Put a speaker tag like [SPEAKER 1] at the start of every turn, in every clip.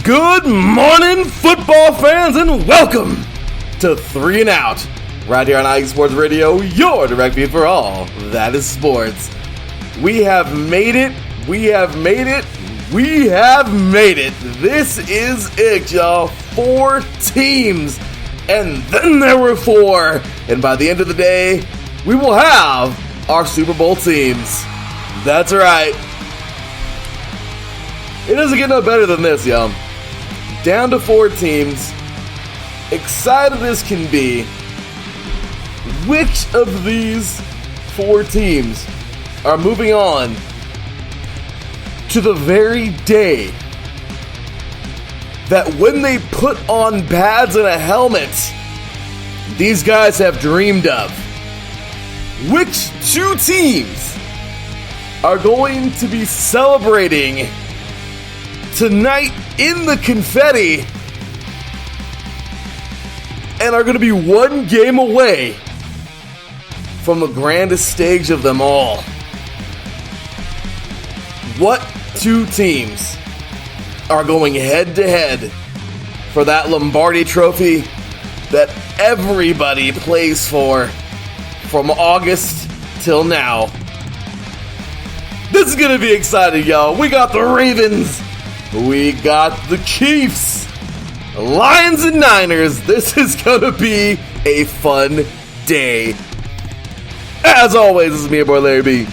[SPEAKER 1] Good morning, football fans, and welcome to 3 and Out, right here on IE Sports Radio, your direct feed for all that is sports. We have made it. We have made it. We have made it. This is it, y'all. 4 teams, and then there were 4. And by the end of the day, we will have our Super Bowl teams. That's right. It doesn't get no better than this, y'all. Down to 4 teams. Excited as can be. Which of these 4 teams are moving on to the very day that when they put on pads and a helmet, these guys have dreamed of? Which 2 teams are going to be celebrating tonight in the confetti and are going to be 1 game away from the grandest stage of them all? What 2 teams are going head to head for that Lombardi trophy that everybody plays for from August till now? This is going to be exciting, y'all. We got the Ravens. We got the Chiefs, Lions, and Niners. This is going to be a fun day. As always, this is me, your boy Larry B.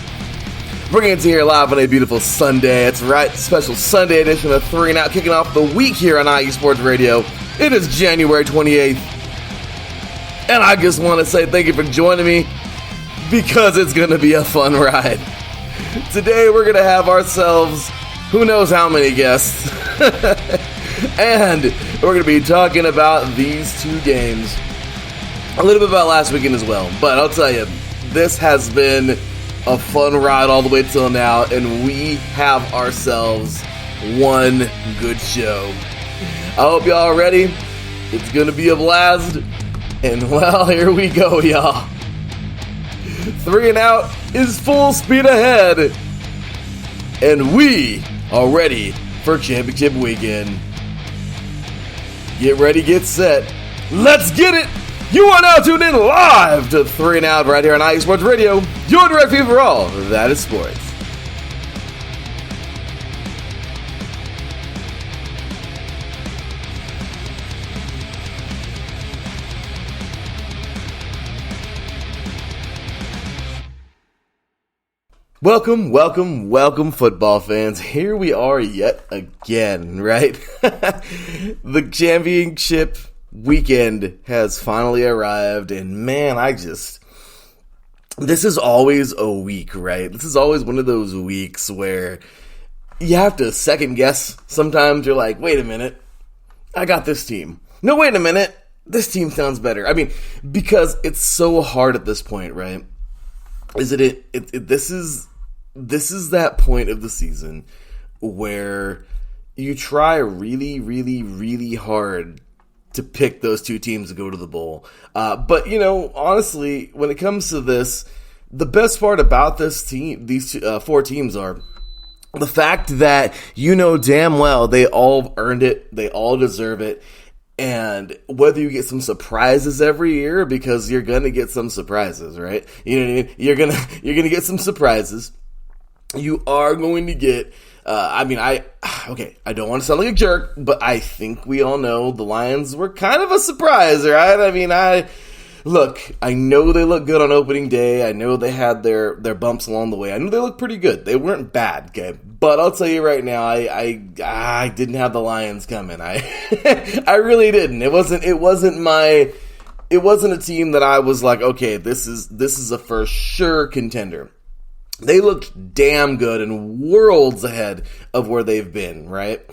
[SPEAKER 1] Bringing it to you here live on a beautiful Sunday. That's right, special Sunday edition of 3 and Out, kicking off the week here on IE Sports Radio. It is January 28th. And I just want to say thank you for joining me because it's going to be a fun ride. Today we're going to have ourselves who knows how many guests. And we're going to be talking about these 2 games. A little bit about last weekend as well. But I'll tell you, this has been a fun ride all the way till now. And we have ourselves one good show. I hope y'all are ready. It's going to be a blast. And well, here we go, y'all. 3 and Out is full speed ahead. And we are ready for championship weekend. Get ready, get set. Let's get it! You are now tuned in live to 3 and Out right here on IE Sports Radio, your direct feed for all that is sports. Welcome, welcome, welcome, football fans. Here we are yet again, right? The championship weekend has finally arrived, and man, this is always a week, right? This is always one of those weeks where you have to second guess. Sometimes you're like, wait a minute, I got this team. No, wait a minute, this team sounds better. I mean, because it's so hard at this point, right? This is that point of the season where you try really, really, really hard to pick those 2 teams to go to the bowl. But, honestly, when it comes to this, the best part about this team, these 4 teams are the fact that damn well they all earned it, they all deserve it. And whether you get some surprises every year, because you're gonna get some surprises, right? You know what I mean? You're gonna get some surprises. You are going to get. I don't want to sound like a jerk, but I think we all know the Lions were kind of a surprise, right? I mean, I know they look good on opening day. I know they had their bumps along the way. I know they look pretty good. They weren't bad, okay? But I'll tell you right now, I didn't have the Lions coming. I really didn't. It wasn't a team that I was like, okay, this is a for sure contender. They looked damn good and worlds ahead of where they've been, right?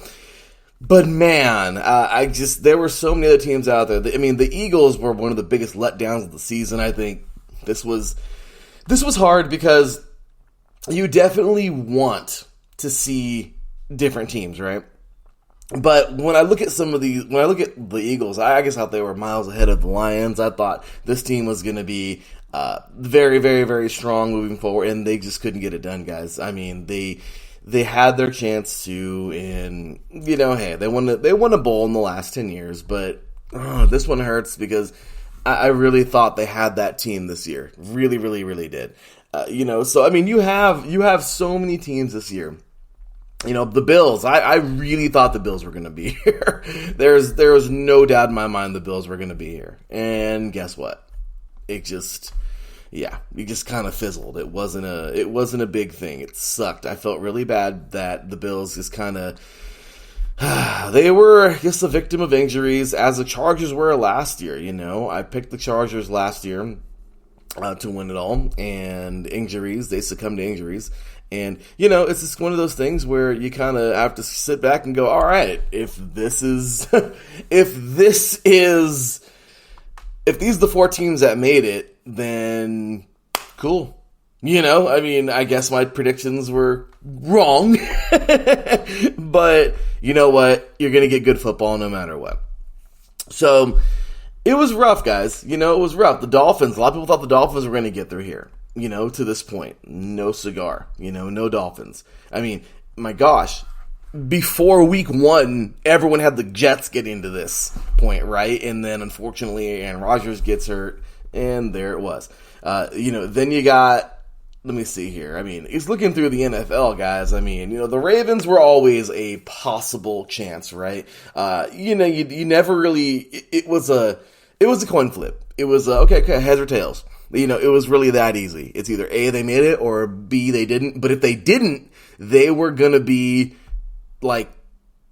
[SPEAKER 1] But man, there were so many other teams out there. I mean, the Eagles were one of the biggest letdowns of the season. I think this was hard because you definitely want to see different teams, right? But when I look at the Eagles, I guess thought they were miles ahead of the Lions. I thought this team was going to be very, very, very strong moving forward, and they just couldn't get it done, guys. I mean, they they had their chance to, and hey, they won a bowl in the last 10 years, but this one hurts because I really thought they had that team this year. Really, really, really did. So I mean, you have so many teams this year. The Bills, I really thought the Bills were going to be here. There was no doubt in my mind the Bills were going to be here. And guess what? It just kind of fizzled. It wasn't a big thing. It sucked. I felt really bad that the Bills just kind of, they were, I guess, the victim of injuries, as the Chargers were last year. I picked the Chargers last year to win it all, and they succumbed to injuries. And, it's just one of those things where you kind of have to sit back and go, all right, if these are the 4 teams that made it, then cool. I mean, I guess my predictions were wrong, but you know what? You're going to get good football no matter what. So it was rough, guys. It was rough. The Dolphins, a lot of people thought the Dolphins were going to get through here. To this point, no cigar, no Dolphins. I mean, my gosh, before week 1, everyone had the Jets getting to this point, right? And then, unfortunately, Aaron Rodgers gets hurt, and there it was. Then you got, let me see here. I mean, he's looking through the NFL, guys. I mean, the Ravens were always a possible chance, right? You never really, it was a coin flip. It was, okay, heads or tails. It was really that easy. It's either A, they made it, or B, they didn't. But if they didn't, they were going to be, like,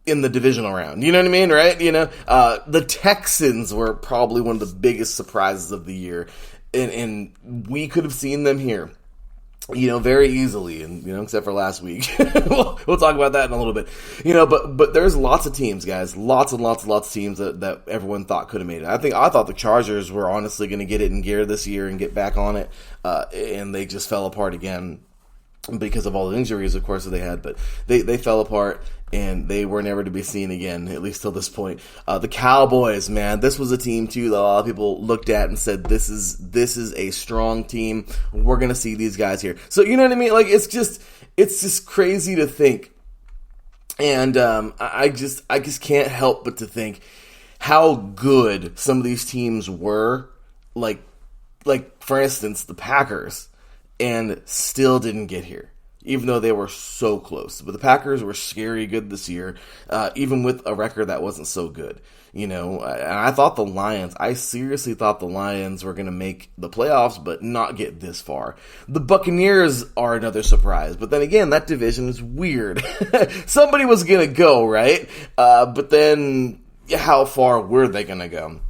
[SPEAKER 1] in the divisional round. You know what I mean, right? The Texans were probably one of the biggest surprises of the year. And we could have seen them here, very easily. And, except for last week. we'll talk about that in a little bit. But there's lots of teams, guys. Lots and lots of teams that everyone thought could have made it. I thought the Chargers were honestly going to get it in gear this year and get back on it. And they just fell apart again because of all the injuries, of course, that they had. But they fell apart, and they were never to be seen again, at least till this point. The Cowboys, man, this was a team too that a lot of people looked at and said, this is a strong team. We're gonna see these guys here. So you know what I mean? Like, it's just crazy to think. And I just can't help but to think how good some of these teams were. Like for instance, the Packers, and still didn't get here, even though they were so close. But the Packers were scary good this year, even with a record that wasn't so good. And I seriously thought the Lions were going to make the playoffs, but not get this far. The Buccaneers are another surprise, but then again, that division is weird. Somebody was going to go, right? But then how far were they going to go?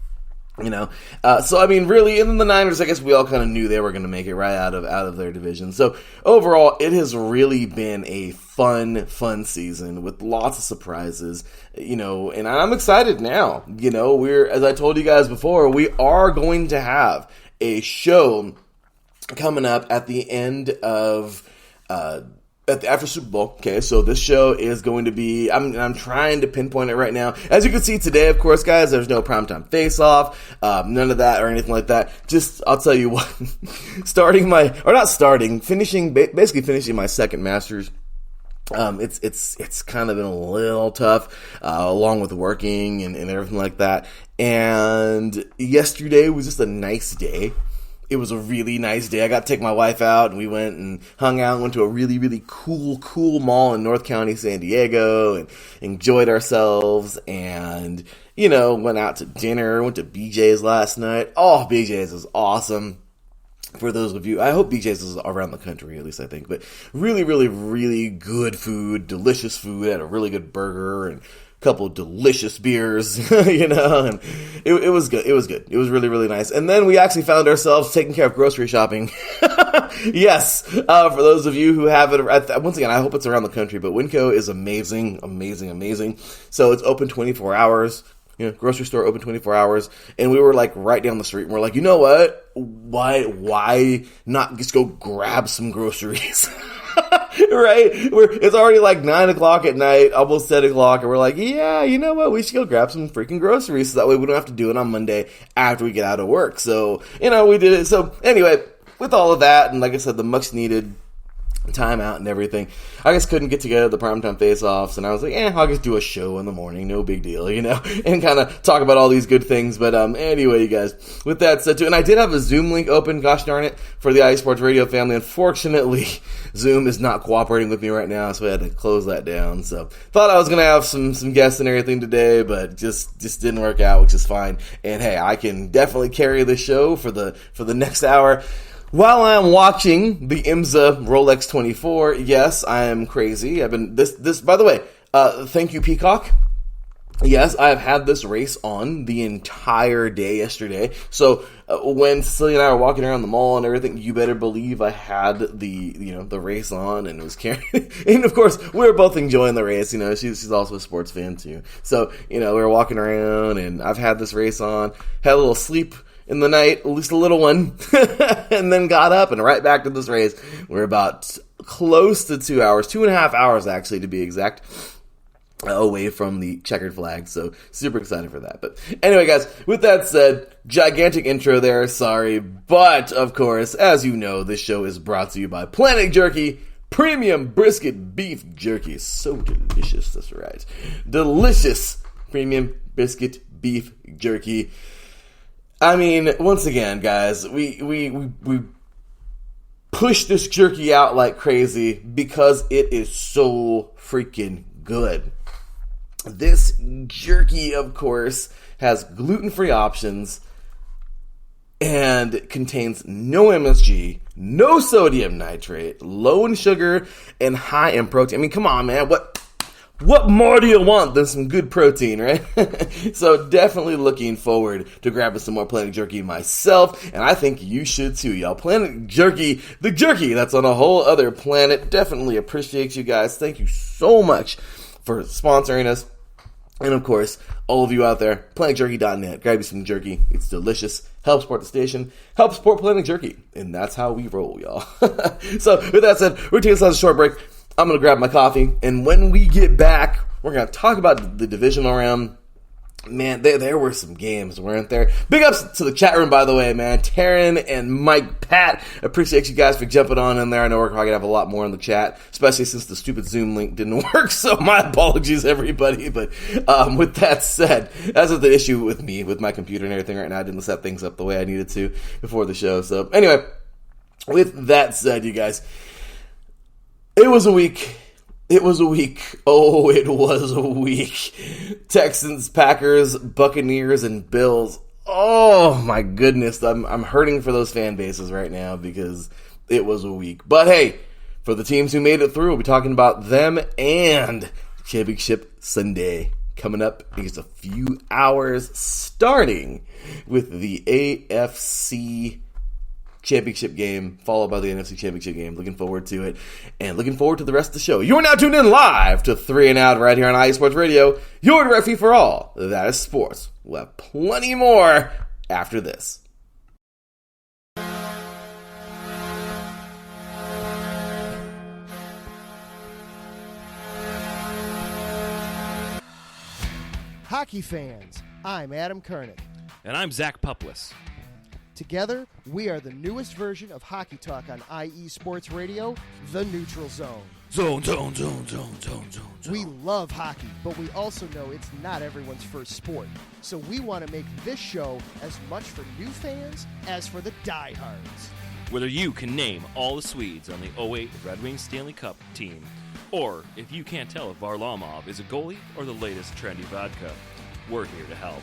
[SPEAKER 1] So I mean, really, and then the Niners, I guess we all kind of knew they were going to make it right out of their division. So overall, it has really been a fun season with lots of surprises, and I'm excited now. As I told you guys before, we are going to have a show coming up at the end of, after Super Bowl. Okay, so this show is going to be, I'm trying to pinpoint it right now. As you can see today, of course, guys, there's no primetime face-off, none of that or anything like that. Just, I'll tell you what, basically finishing my second master's. It's kind of been a little tough, along with working and everything like that. And yesterday was just a nice day. It was a really nice day. I got to take my wife out, and we went and hung out, went to a really, really cool mall in North County, San Diego, and enjoyed ourselves, and, went out to dinner, went to BJ's last night. Oh, BJ's is awesome. For those of you, I hope BJ's is around the country, at least I think, but really, really, really good food, delicious food. I had a really good burger and couple of delicious beers, and it was good. It was good. It was really, really nice. And then we actually found ourselves taking care of grocery shopping. Yes. For those of you who have it, once again, I hope it's around the country, but Winco is amazing. So it's open 24 hours. Grocery store open 24 hours, and we were like right down the street, and we're like, you know what? Why not just go grab some groceries? Right? It's already like 9 o'clock at night, almost 10 o'clock, and we're like, yeah, you know what? We should go grab some freaking groceries so that way we don't have to do it on Monday after we get out of work. So, we did it. So, anyway, with all of that, and like I said, the much needed timeout and everything. I just couldn't get together the primetime face-offs, and I was like, I'll just do a show in the morning, no big deal, and kind of talk about all these good things. But anyway, you guys, with that said, too, and I did have a Zoom link open, gosh darn it, for the IE Sports Radio family. Unfortunately, Zoom is not cooperating with me right now, so I had to close that down. So thought I was going to have some guests and everything today, but just didn't work out, which is fine. And hey, I can definitely carry the show for the next hour. While I'm watching the IMSA Rolex 24, yes, I am crazy. I've been, this, by the way, thank you, Peacock. Yes, I've had this race on the entire day yesterday. So, when Cecilia and I were walking around the mall and everything, you better believe I had the race on and was carrying, and of course, we were both enjoying the race. She's also a sports fan too. So, we were walking around and I've had this race on, had a little sleep in the night, at least a little one, and then got up and right back to this race. We're about close to 2 hours, 2.5 hours actually to be exact, away from the checkered flag, so super excited for that. But anyway, guys, with that said, gigantic intro there, sorry, but of course, as you know, this show is brought to you by Planet Jerky, premium brisket beef jerky. So delicious, that's right. Delicious premium brisket beef jerky. I mean, once again, guys, we push this jerky out like crazy because it is so freaking good. This jerky, of course, has gluten-free options and contains no MSG, no sodium nitrate, low in sugar, and high in protein. I mean, come on, man, what more do you want than some good protein, right? So definitely looking forward to grabbing some more Planet Jerky myself, and I think you should too, y'all. Planet Jerky, the jerky that's on a whole other planet. Definitely appreciate you guys. Thank you so much for sponsoring us. And of course, all of you out there, planetjerky.net. Grab you some jerky. It's delicious. Help support the station. Help support Planet Jerky. And that's how we roll, y'all. So with that said, we're taking a short break. I'm going to grab my coffee, and when we get back, we're going to talk about the divisional round. Man, there were some games, weren't there? Big ups to the chat room, by the way, man. Taryn and Mike Pat, appreciate you guys for jumping on in there. I know we're probably going to have a lot more in the chat, especially since the stupid Zoom link didn't work, so my apologies, everybody. But with that said, that's the issue with me, with my computer and everything right now. I didn't set things up the way I needed to before the show. So anyway, with that said, you guys, it was a week. It was a week. Oh, it was a week. Texans, Packers, Buccaneers, and Bills. Oh, my goodness. I'm hurting for those fan bases right now because it was a week. But hey, for the teams who made it through, we'll be talking about them and Championship Sunday coming up in just a few hours, starting with the AFC Championship game, followed by the NFC Championship game. Looking forward to it, and looking forward to the rest of the show. You are now tuned in live to 3 and Out right here on IE Sports Radio, your direct feed for all that is sports. We'll have plenty more after this.
[SPEAKER 2] Hockey fans, I'm Adam Kernick.
[SPEAKER 3] And I'm Zach Puplis.
[SPEAKER 2] Together, we are the newest version of Hockey Talk on IE Sports Radio, The Neutral Zone.
[SPEAKER 3] Zone.
[SPEAKER 2] We love hockey, but we also know it's not everyone's first sport. So we want to make this show as much for new fans as for the diehards.
[SPEAKER 3] Whether you can name all the Swedes on the 08 Red Wings Stanley Cup team, or if you can't tell if Varlamov is a goalie or the latest trendy vodka, we're here to help.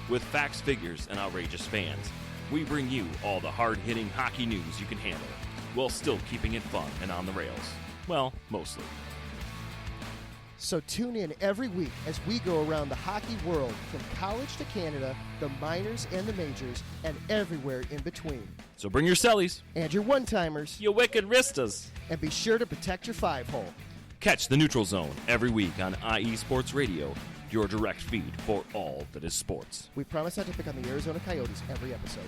[SPEAKER 3] With facts, figures, and outrageous fans, we bring you all the hard-hitting hockey news you can handle, while still keeping it fun and on the rails. Well, mostly.
[SPEAKER 2] So tune in every week as we go around the hockey world, from college to Canada, the minors and the majors, and everywhere in between.
[SPEAKER 3] So bring your cellies.
[SPEAKER 2] And your one-timers.
[SPEAKER 3] You wicked wristas.
[SPEAKER 2] And be sure to protect your five-hole.
[SPEAKER 3] Catch the Neutral Zone every week on IE Sports Radio, your direct feed for all that is sports.
[SPEAKER 2] We promise not to pick on the Arizona Coyotes every episode.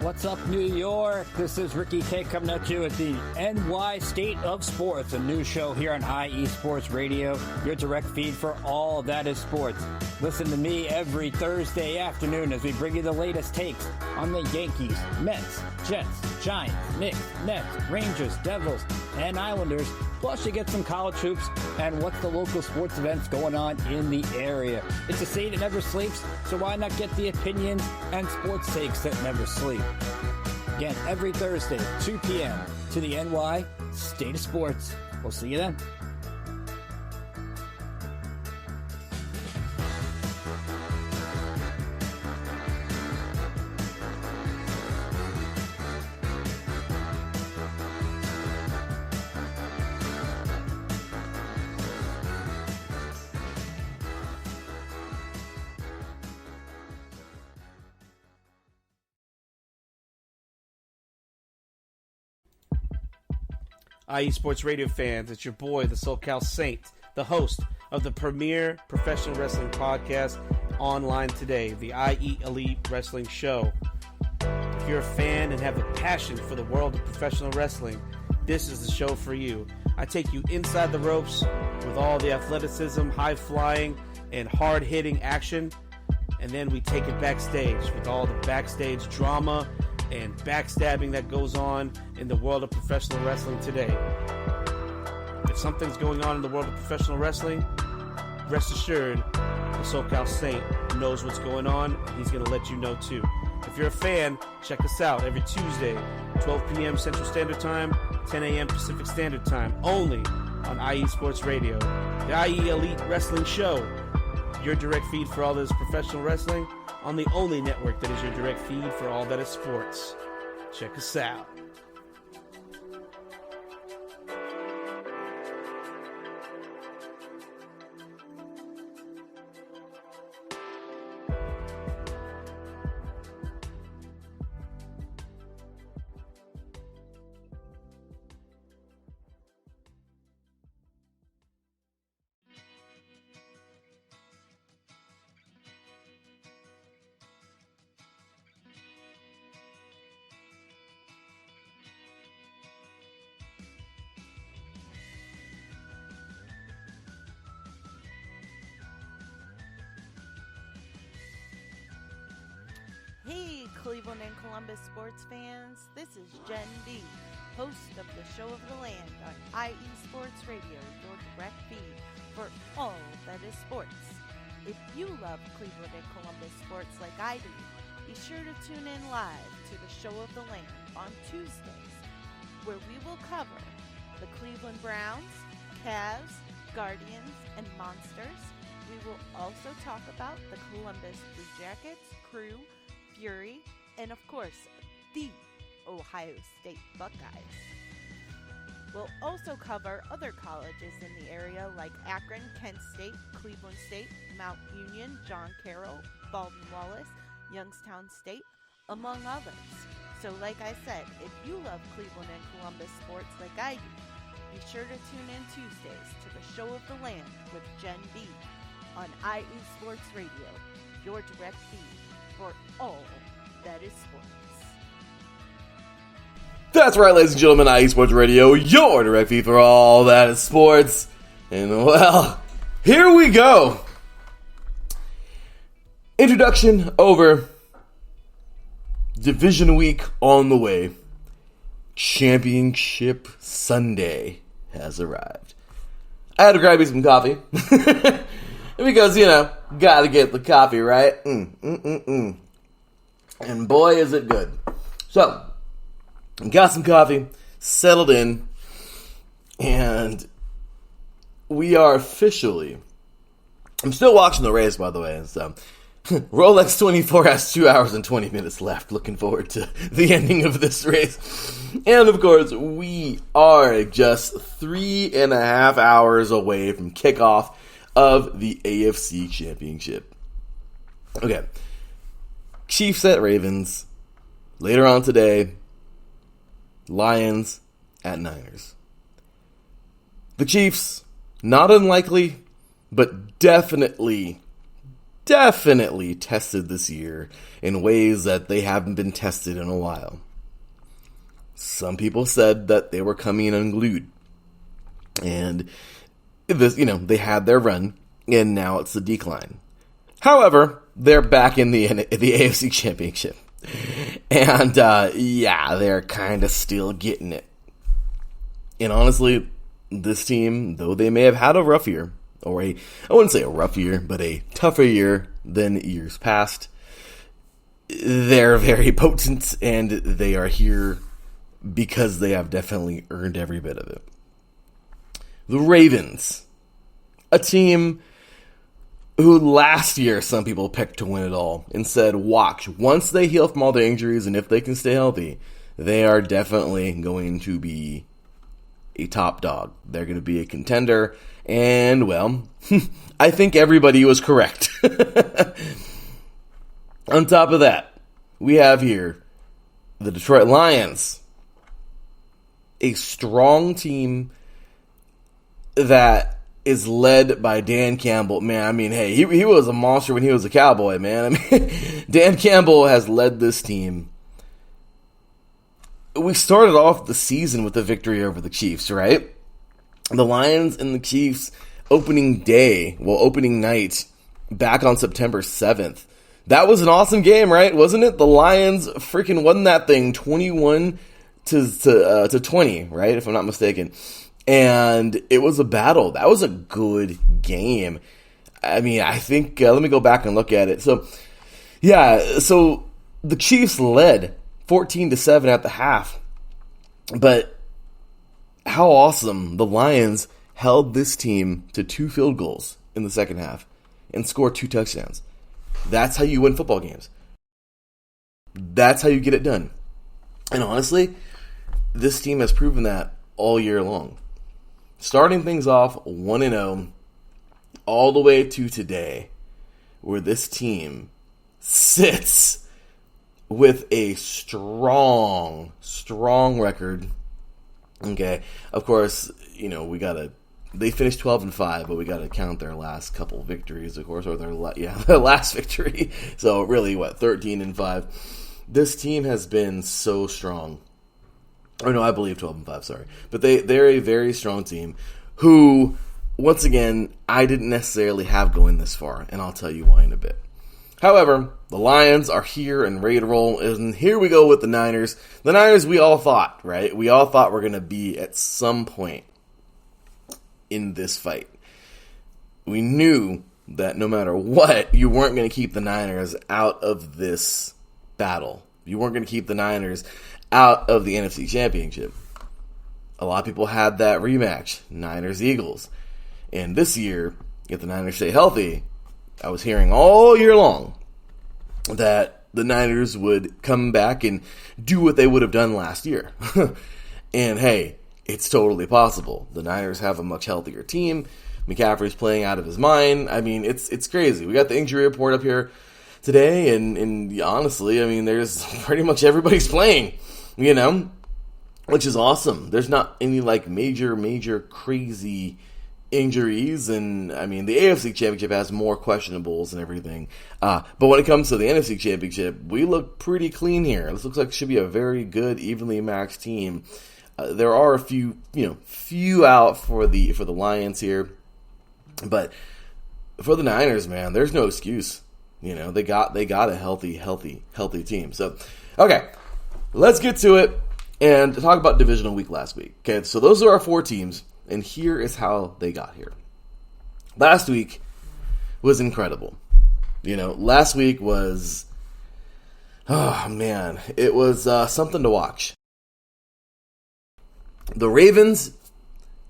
[SPEAKER 4] What's up, New York? This is Ricky K coming at you at the NY State of Sports, a new show here on IE Sports Radio, your direct feed for all that is sports. Listen to me every Thursday afternoon as we bring you the latest takes on the Yankees, Mets, Jets, Giants, Knicks, Nets, Rangers, Devils, and Islanders. Plus, you get some college hoops and what's the local sports events going on in the area. It's a state that never sleeps, so why not get the opinions and sports takes that never sleep? Again, every Thursday, 2 p.m. to the NY State of Sports. We'll see you then.
[SPEAKER 5] IE Sports Radio fans, it's your boy, the SoCal Saint, the host of the premier professional wrestling podcast online today, the IE Elite Wrestling Show. If you're a fan and have a passion for the world of professional wrestling, this is the show for you. I take you inside the ropes with all the athleticism, high-flying, and hard-hitting action, and then we take it backstage with all the backstage drama and backstabbing that goes on in the world of professional wrestling today. If something's going on in the world of professional wrestling, rest assured, the SoCal Saint knows what's going on, and he's going to let you know too. If you're a fan, check us out every Tuesday, 12 p.m. Central Standard Time, 10 a.m. Pacific Standard Time, only on IE Sports Radio. The IE Elite Wrestling Show, your direct feed for all that is professional wrestling, on the only network that is your direct feed for all that is sports. Check us out.
[SPEAKER 6] Hey, Cleveland and Columbus sports fans, this is Jen B, host of the Show of the Land on IE Sports Radio, your direct feed for all that is sports. If you love Cleveland and Columbus sports like I do, be sure to tune in live to the Show of the Land on Tuesdays, where we will cover the Cleveland Browns, Cavs, Guardians, and Monsters. We will also talk about the Columbus Blue Jackets, Crew, Fury, and of course, the Ohio State Buckeyes. We'll also cover other colleges in the area like Akron, Kent State, Cleveland State, Mount Union, John Carroll, Baldwin Wallace, Youngstown State, among others. So like I said, if you love Cleveland and Columbus sports like I do, be sure to tune in Tuesdays to the Show of the Land with Jen B on IE Sports Radio, your direct feed for all that is sports.
[SPEAKER 1] That's right, ladies and gentlemen, IE Sports Radio, your direct feed for all that is sports. And well, here we go. Introduction over. Division week on the way. Championship Sunday has arrived. I had to grab me some coffee. Because, gotta get the coffee, right? And boy, is it good. So, got some coffee, settled in, and we are officially... I'm still watching the race, by the way, so... Rolex 24 has 2 hours and 20 minutes left. Looking forward to the ending of this race. And, of course, we are just 3.5 hours away from kickoff of the AFC Championship. Okay. Chiefs at Ravens. Later on today, Lions at Niners. The Chiefs, not unlikely, but definitely definitely tested this year in ways that they haven't been tested in a while. Some people said that they were coming in unglued. And this, they had their run, and now it's the decline. However, they're back in the AFC Championship. And, they're kind of still getting it. And honestly, this team, though they may have had a rough year, I wouldn't say a rough year, but a tougher year than years past, they're very potent, and they are here because they have definitely earned every bit of it. The Ravens, a team who last year some people picked to win it all and said, watch, once they heal from all their injuries and if they can stay healthy, they are definitely going to be a top dog. They're going to be a contender, and, well, I think everybody was correct. On top of that, we have here the Detroit Lions, a strong team that is led by Dan Campbell. Man, I mean, hey, he was a monster when he was a Cowboy, man. I mean, Dan Campbell has led this team. We started off the season with a victory over the Chiefs, right? The Lions and the Chiefs opening night, back on September 7th. That was an awesome game, right? Wasn't it? The Lions freaking won that thing 21 to 20, right? If I'm not mistaken. And it was a battle. That was a good game. I mean, I think, let me go back and look at it. So the Chiefs led 14-7 at the half. But how awesome the Lions held this team to 2 field goals in the second half and scored 2 touchdowns. That's how you win football games. That's how you get it done. And honestly, this team has proven that all year long. Starting things off 1-0 all the way to today, where this team sits with a strong record. Okay, of course, they finished 12-5, but we gotta count their last couple victories, of course, or their last victory. So really, 13-5. This team has been so strong. Or no, I believe 12-5. Sorry, but they're a very strong team who, once again, I didn't necessarily have going this far, and I'll tell you why in a bit. However, the Lions are here and ready to roll, and here we go with the Niners. The Niners, we all thought, right? We all thought we're going to be at some point in this fight. We knew that no matter what, you weren't going to keep the Niners out of this battle. You weren't going to keep the Niners out of the NFC Championship. A lot of people had that rematch, Niners-Eagles. And this year, if the Niners stay healthy, I was hearing all year long that the Niners would come back and do what they would have done last year. And hey, it's totally possible. The Niners have a much healthier team. McCaffrey's playing out of his mind. I mean, it's crazy. We got the injury report up here today, and honestly, I mean, there's pretty much everybody's playing, which is awesome. There's not any major crazy injuries, and I mean, the AFC Championship has more questionables and everything. But when it comes to the NFC Championship, we look pretty clean here. This looks like it should be a very good, evenly matched team. There are a few out for the Lions here, but for the Niners, man, there's no excuse. They got a healthy team. So, okay, let's get to it and talk about divisional week last week. Okay, so those are our 4 teams. And here is how they got here. Last week was incredible. Last week was, it was something to watch. The Ravens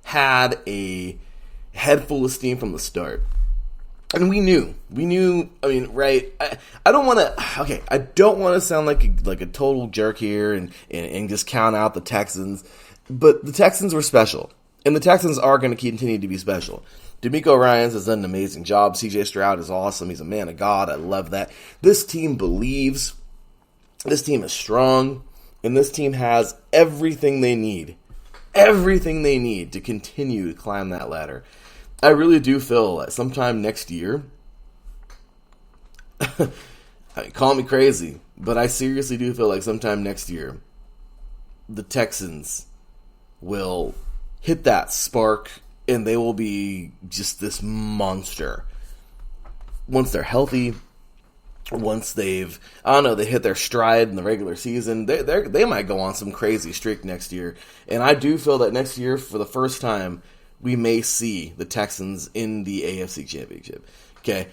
[SPEAKER 1] had a head full of steam from the start. And we knew, I mean, right, I don't want to sound like a total jerk here and just count out the Texans. But the Texans were special. And the Texans are going to continue to be special. DeMeco Ryans has done an amazing job. CJ Stroud is awesome. He's a man of God. I love that. This team believes. This team is strong. And this team has everything they need. Everything they need to continue to climb that ladder. I really do feel that sometime next year, call me crazy, but I seriously do feel like sometime next year, the Texans will hit that spark, and they will be just this monster. Once they're healthy, once they hit their stride in the regular season, they might go on some crazy streak next year. And I do feel that next year, for the first time, we may see the Texans in the AFC Championship. Okay,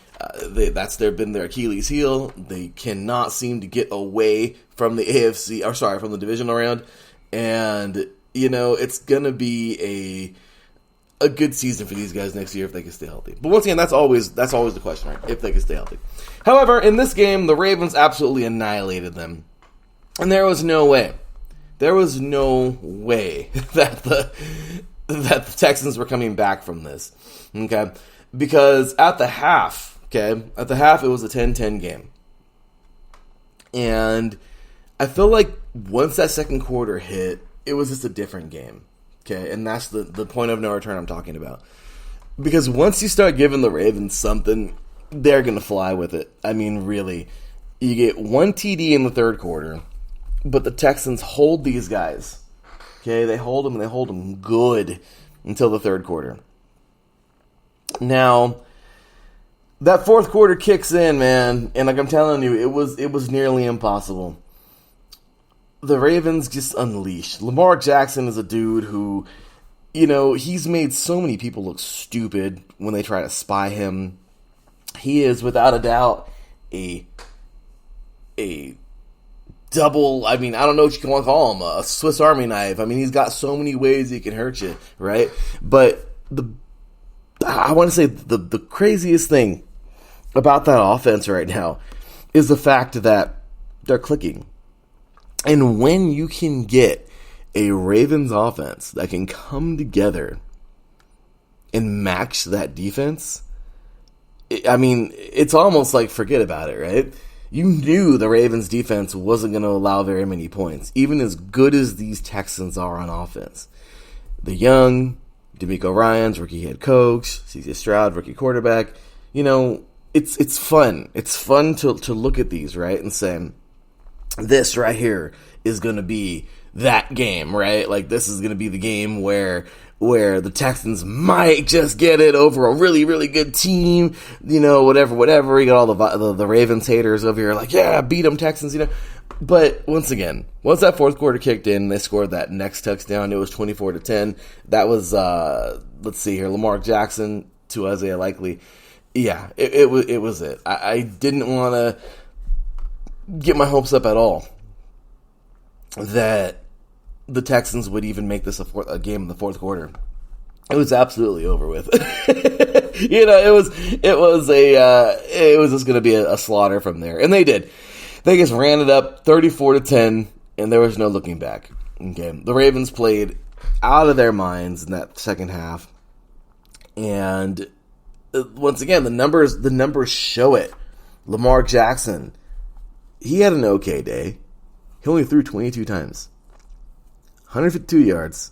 [SPEAKER 1] that's been their Achilles heel. They cannot seem to get away from the from the divisional round. And, it's going to be a good season for these guys next year if they can stay healthy. But once again, that's always the question, right? If they can stay healthy. However, in this game, the Ravens absolutely annihilated them. And there was no way that the Texans were coming back from this. Okay? Because at the half, it was a 10-10 game. And I feel like once that second quarter hit, it was just a different game. Okay, and that's the point of no return I'm talking about. Because once you start giving the Ravens something, they're going to fly with it. I mean, really. You get one TD in the third quarter, but the Texans hold these guys. Okay, they hold them, and they hold them good until the third quarter. Now, that fourth quarter kicks in, man, and like I'm telling you, it was nearly impossible. The Ravens just unleashed. Lamar Jackson is a dude who, he's made so many people look stupid when they try to spy him. He is, without a doubt, a double, I don't know what you want to call him, a Swiss Army knife. He's got so many ways he can hurt you, right? But I want to say the craziest thing about that offense right now is the fact that they're clicking. And when you can get a Ravens offense that can come together and match that defense, it's almost like forget about it, right? You knew the Ravens defense wasn't going to allow very many points, even as good as these Texans are on offense. The young, D'Amico Ryans, rookie head coach, C.J. Stroud, rookie quarterback, it's fun. It's fun to look at these, right, and say, this right here is going to be that game, right? Like, this is going to be the game where the Texans might just get it over a really, really good team, whatever. You got all the Ravens haters over here like, yeah, beat them, Texans, But once again, once that fourth quarter kicked in, they scored that next touchdown. It was 24-10. That was, let's see here, Lamar Jackson to Isaiah Likely. Yeah, it was it. I didn't want to get my hopes up at all that the Texans would even make this a game in the fourth quarter. It was absolutely over with. It was just going to be a slaughter from there, and they did. They just ran it up 34-10, and there was no looking back. Okay, the Ravens played out of their minds in that second half, and once again, the numbers show it. Lamar Jackson, he had an okay day. He only threw 22 times. 152 yards,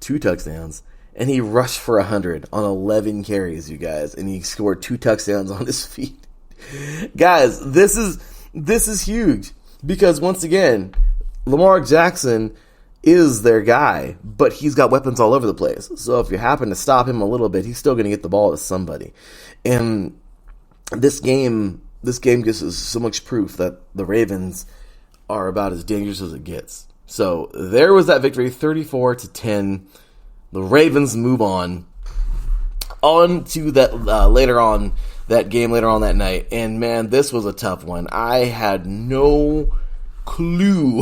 [SPEAKER 1] 2 touchdowns, and he rushed for 100 on 11 carries, you guys, and he scored 2 touchdowns on his feet. Guys, this is huge because, once again, Lamar Jackson is their guy, but he's got weapons all over the place. So if you happen to stop him a little bit, he's still going to get the ball to somebody. And this game gives us so much proof that the Ravens are about as dangerous as it gets. So there was that victory, 34-10. The Ravens move on to that later on that game later on that night. And man, this was a tough one. I had no clue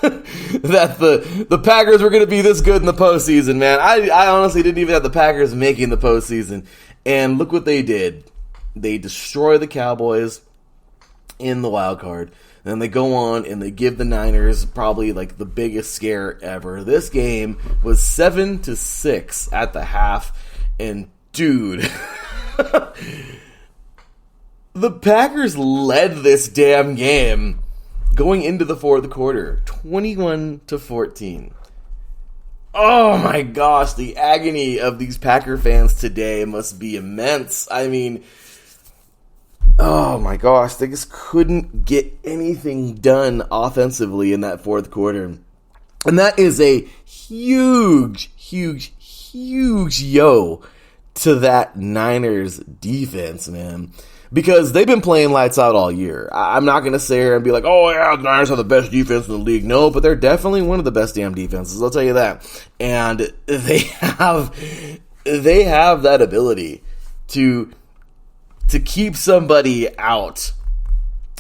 [SPEAKER 1] that the Packers were going to be this good in the postseason, man. I honestly didn't even have the Packers making the postseason. And look what they did. They destroy the Cowboys in the wild card. Then they go on and they give the Niners probably like the biggest scare ever. This game was 7-6 at the half. And dude, the Packers led this damn game going into the fourth quarter, 21-14. Oh my gosh, the agony of these Packer fans today must be immense. I mean, oh my gosh, they just couldn't get anything done offensively in that fourth quarter. And that is a huge yo to that Niners defense, man. Because they've been playing lights out all year. I'm not going to sit here and be like, oh yeah, the Niners are the best defense in the league. No, but they're definitely one of the best damn defenses. I'll tell you that. And they have that ability to keep somebody out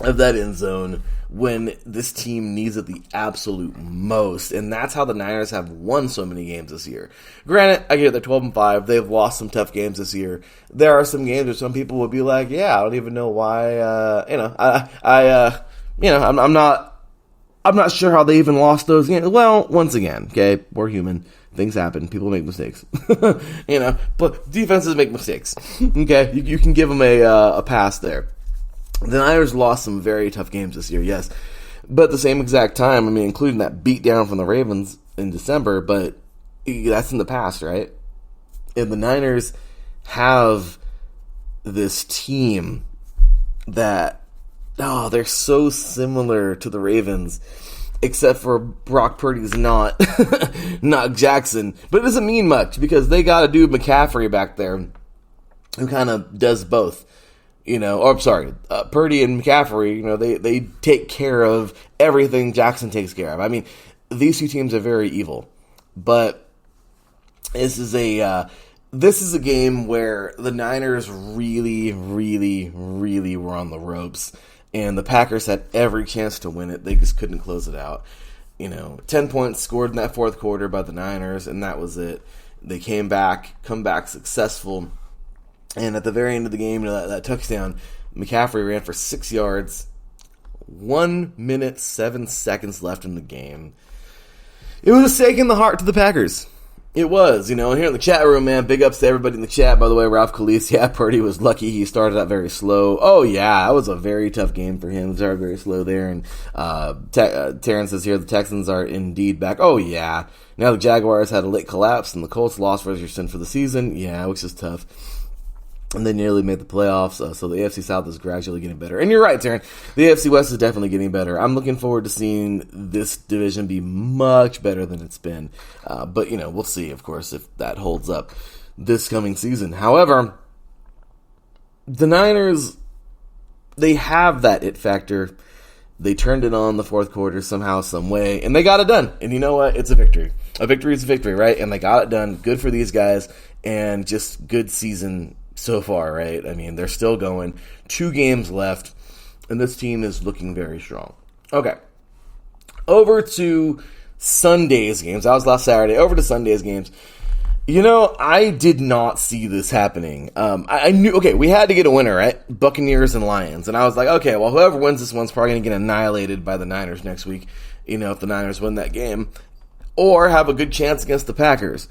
[SPEAKER 1] of that end zone when this team needs it the absolute most. And that's how the Niners have won so many games this year. Granted, I get it, they're 12-5. They've lost some tough games this year. There are some games where some people would be like, yeah, I don't even know why, I'm not sure how they even lost those games. Well, once again, okay, we're human. Things happen. People make mistakes. But defenses make mistakes. Okay, you can give them a pass there. The Niners lost some very tough games this year, yes. But at the same exact time, I mean, including that beatdown from the Ravens in December, but that's in the past, right? And the Niners have this team that, they're so similar to the Ravens, except for Brock Purdy's not Jackson. But it doesn't mean much because they got a dude McCaffrey back there who kind of does both. Purdy and McCaffrey, they take care of everything Jackson takes care of. I mean, these two teams are very evil. But this is a game where the Niners really, really, really were on the ropes. And the Packers had every chance to win it. They just couldn't close it out. 10 points scored in that fourth quarter by the Niners, and that was it. They come back successful. And at the very end of the game, that touchdown, McCaffrey ran for 6 yards, 1 minute, 7 seconds left in the game. It was a stake in the heart to the Packers. It was, and here in the chat room, man, big ups to everybody in the chat. By the way, Ralph Khalees, yeah, Purdy was lucky he started out very slow. Oh, yeah, that was a very tough game for him. It was very, very slow there. And Terrence says here, the Texans are indeed back. Oh, yeah. Now the Jaguars had a late collapse, and the Colts lost Richardson for the season. Yeah, which is tough. And they nearly made the playoffs, so the AFC South is gradually getting better. And you're right, Taryn. The AFC West is definitely getting better. I'm looking forward to seeing this division be much better than it's been. But, we'll see, of course, if that holds up this coming season. However, the Niners, they have that it factor. They turned it on the fourth quarter somehow, some way, and they got it done. And you know what? It's a victory. A victory is a victory, right? And they got it done. Good for these guys, and just good season so far, right? I mean, they're still going. 2 games left, and this team is looking very strong. Okay. Over to Sunday's games. That was last Saturday. Over to Sunday's games. I did not see this happening. I knew, okay, we had to get a winner, right? Buccaneers and Lions. And I was like, okay, well, whoever wins this one's probably going to get annihilated by the Niners next week, if the Niners win that game. Or have a good chance against the Packers.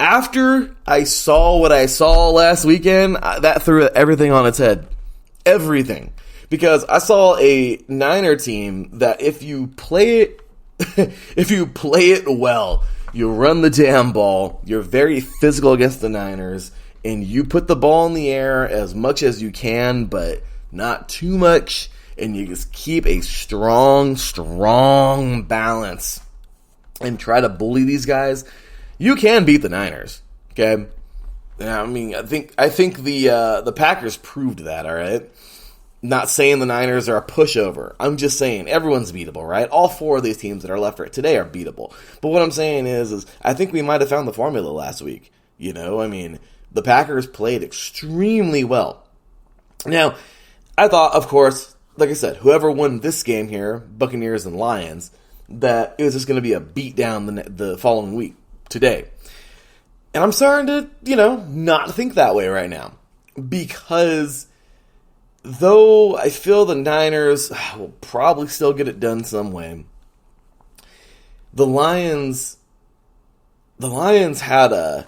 [SPEAKER 1] After I saw what I saw last weekend, that threw everything on its head. Everything. Because I saw a Niner team that if you play it well, you run the damn ball, you're very physical against the Niners, and you put the ball in the air as much as you can, but not too much, and you just keep a strong balance and try to bully these guys, you can beat the Niners, okay? I mean, I think the Packers proved that, all right? Not saying the Niners are a pushover. I'm just saying everyone's beatable, right? All 4 of these teams that are left right today are beatable. But what I'm saying is I think we might have found the formula last week. I mean, the Packers played extremely well. Now, I thought, of course, like I said, whoever won this game here, Buccaneers and Lions, that it was just going to be a beatdown the following week. Today. And I'm starting to, not think that way right now. Because though I feel the Niners will probably still get it done some way, the Lions had a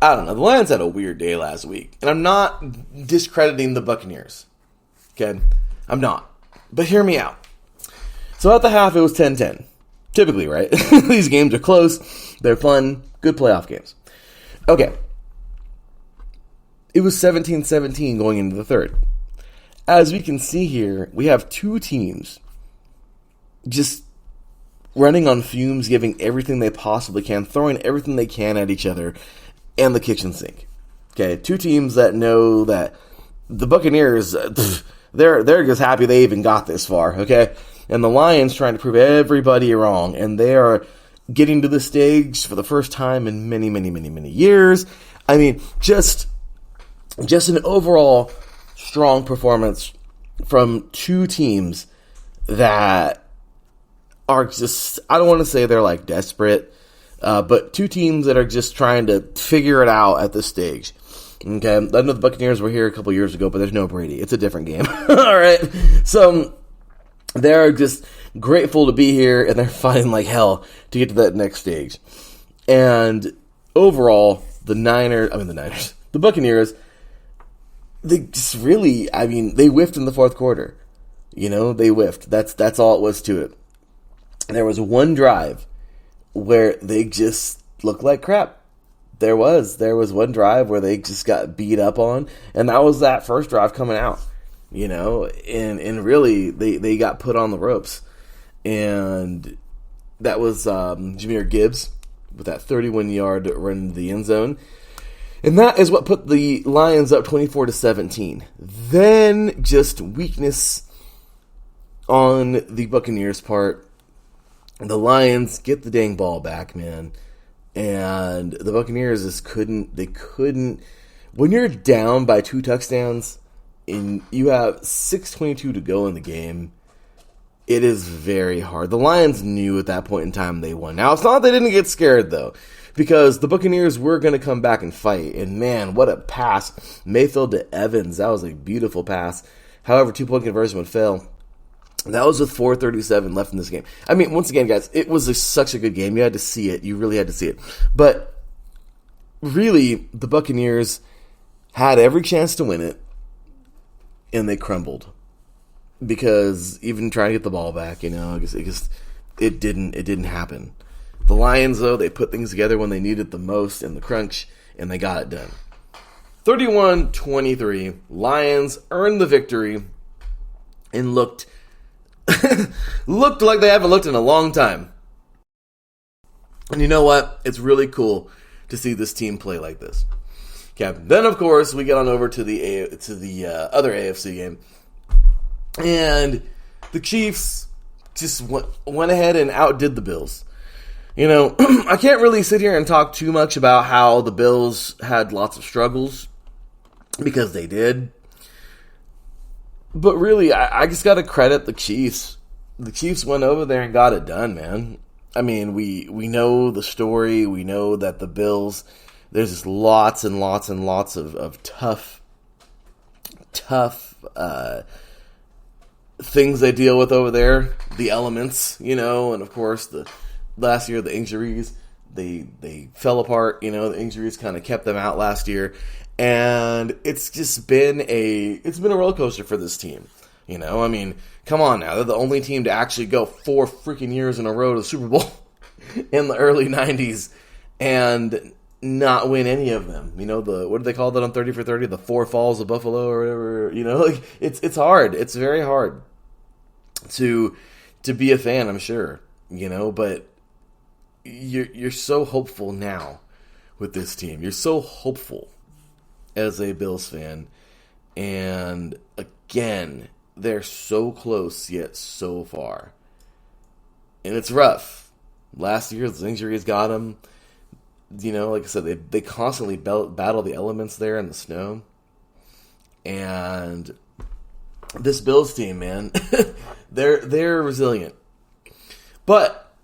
[SPEAKER 1] weird day last week. And I'm not discrediting the Buccaneers. Okay? I'm not. But hear me out. So at the half, it was 10-10. Typically, right? These games are close. They're fun. Good playoff games. Okay. It was 17-17 going into the third. as we can see here, we have two teams just running on fumes, giving everything they possibly can, throwing everything they can at each other and the kitchen sink. Okay, two teams that know that the Buccaneers, they're just happy they even got this far, okay? And the Lions trying to prove everybody wrong, and they are getting to the stage for the first time in many, many, many, many years. I mean, just an overall strong performance from two teams that are just, I don't want to say they're like desperate, but two teams that are just trying to figure it out at this stage. Okay, I know the Buccaneers were here a couple years ago, but there's no Brady. It's a different game. All right, so they're just grateful to be here, and they're fighting like hell to get to that next stage. And overall, the Buccaneers, they just really, they whiffed in the fourth quarter. They whiffed. That's all it was to it. There was one drive where they just looked like crap. There was one drive where they just got beat up on, and that was that first drive coming out, and really they got put on the ropes. And that was Jahmyr Gibbs with that 31-yard run to the end zone. And that is what put the Lions up 24-17. Then just weakness on the Buccaneers' part. The Lions get the dang ball back, man. And the Buccaneers just couldn't, when you're down by 2 touchdowns and you have 6:22 to go in the game, it is very hard. The Lions knew at that point in time they won. Now, it's not that they didn't get scared, though, because the Buccaneers were going to come back and fight. And, man, what a pass. Mayfield to Evans. That was a beautiful pass. However, 2-point conversion would fail. That was with 4:37 left in this game. Once again, guys, it was such a good game. You had to see it. You really had to see it. But really, the Buccaneers had every chance to win it, and they crumbled. Because even trying to get the ball back, it didn't happen. The Lions, though, they put things together when they needed the most in the crunch, and they got it done. 31-23, Lions earned the victory and looked like they haven't looked in a long time. And you know what? It's really cool to see this team play like this. Okay. Then, of course, we get on over to the other AFC game. And the Chiefs just went ahead and outdid the Bills. I can't really sit here and talk too much about how the Bills had lots of struggles, because they did. But really, I just got to credit the Chiefs. The Chiefs went over there and got it done, man. We know the story. We know that the Bills, there's just lots and lots and lots of tough things they deal with over there. The elements, and of course, the last year, the injuries, they fell apart. The injuries kind of kept them out last year. And it's just been a roller coaster for this team. Come on now. They're the only team to actually go 4 freaking years in a row to the Super Bowl in the early 90s and not win any of them. What do they call that on 30 for 30? The 4 falls of Buffalo or whatever. It's hard. It's very hard to be a fan, I'm sure. But you're so hopeful now with this team. You're so hopeful as a Bills fan, and again, they're so close yet so far, and it's rough. Last year, the injuries got them. Like I said, they constantly battle the elements there in the snow, and this Bills team, man, they're resilient, but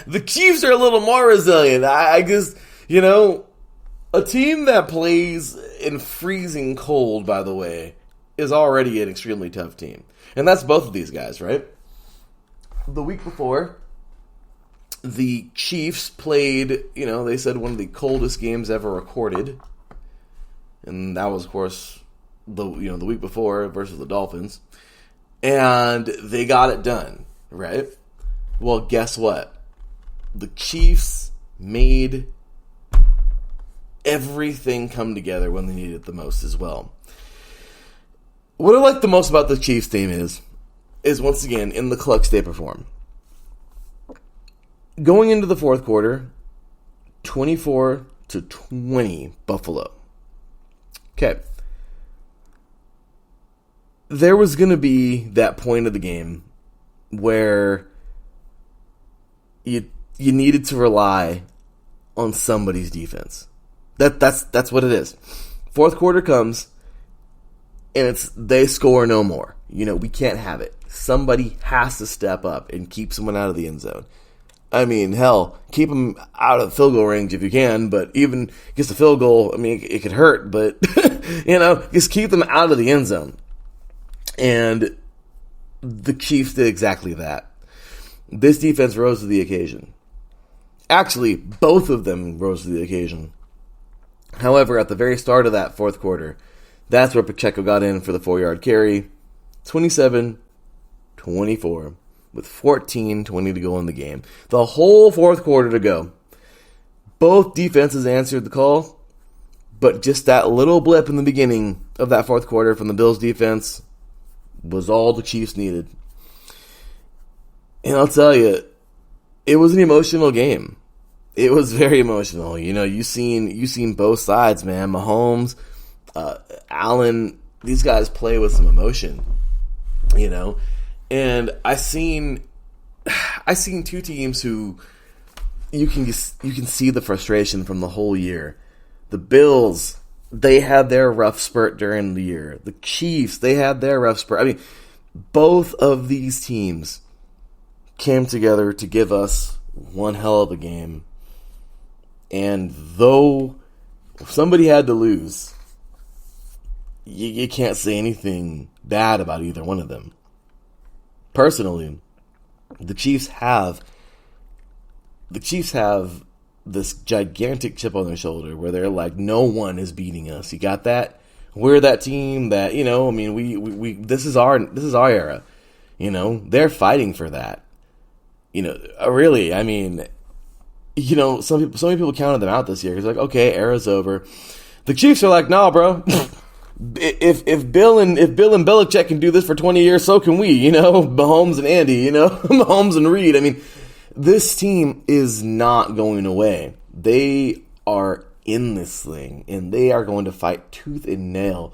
[SPEAKER 1] the Chiefs are a little more resilient. I just, a team that plays in freezing cold, by the way, is already an extremely tough team. And that's both of these guys, right? The week before, the Chiefs played, they said one of the coldest games ever recorded. And that was, of course, the week before versus the Dolphins. And they got it done, right? Well, guess what? The Chiefs made everything come together when they needed it the most as well. What I like the most about the Chiefs team is once again, in the clutch they perform. Going into the fourth quarter, 24-20 Buffalo. Okay. There was going to be that point of the game where you needed to rely on somebody's defense. That's what it is. Fourth quarter comes, and it's they score no more. We can't have it. Somebody has to step up and keep someone out of the end zone. I mean, hell, keep them out of field goal range if you can, but even against a field goal, I mean, it could hurt, but, just keep them out of the end zone. And the Chiefs did exactly that. This defense rose to the occasion. Actually, both of them rose to the occasion. However, at the very start of that fourth quarter, that's where Pacheco got in for the 4-yard carry. 27-24 with 14:20 to go in the game. The whole fourth quarter to go. Both defenses answered the call, but just that little blip in the beginning of that fourth quarter from the Bills defense was all the Chiefs needed. And I'll tell you, it was an emotional game. It was very emotional. You've seen both sides, man. Mahomes, Allen, these guys play with some emotion, And I seen two teams who you can see the frustration from the whole year. The Bills, they had their rough spurt during the year. The Chiefs, they had their rough spurt. I mean, both of these teams came together to give us one hell of a game. And though somebody had to lose, you can't say anything bad about either one of them. Personally, the Chiefs have this gigantic chip on their shoulder where they're like, no one is beating us. You got that? We're that team that, we this is our era. They're fighting for that. Really, I mean, so many people counted them out this year. It's like, okay, era's over. The Chiefs are like, nah, bro. If Bill and Belichick can do this for 20 years, so can we. Mahomes and Andy. Mahomes and Reed. I mean, this team is not going away. They are in this thing, and they are going to fight tooth and nail.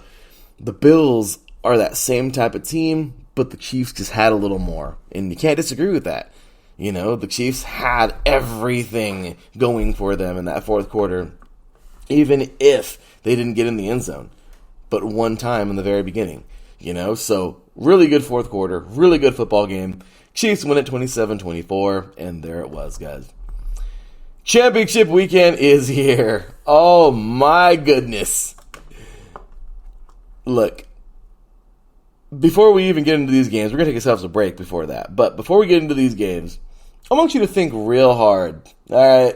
[SPEAKER 1] The Bills are that same type of team, but the Chiefs just had a little more, and you can't disagree with that. The Chiefs had everything going for them in that fourth quarter, even if they didn't get in the end zone, but one time in the very beginning. So really good fourth quarter, really good football game. Chiefs win it 27-24, and there it was, guys. Championship weekend is here. Oh my goodness. Look, before we even get into these games, we're going to take ourselves a break before that. But before we get into these games, I want you to think real hard. All right?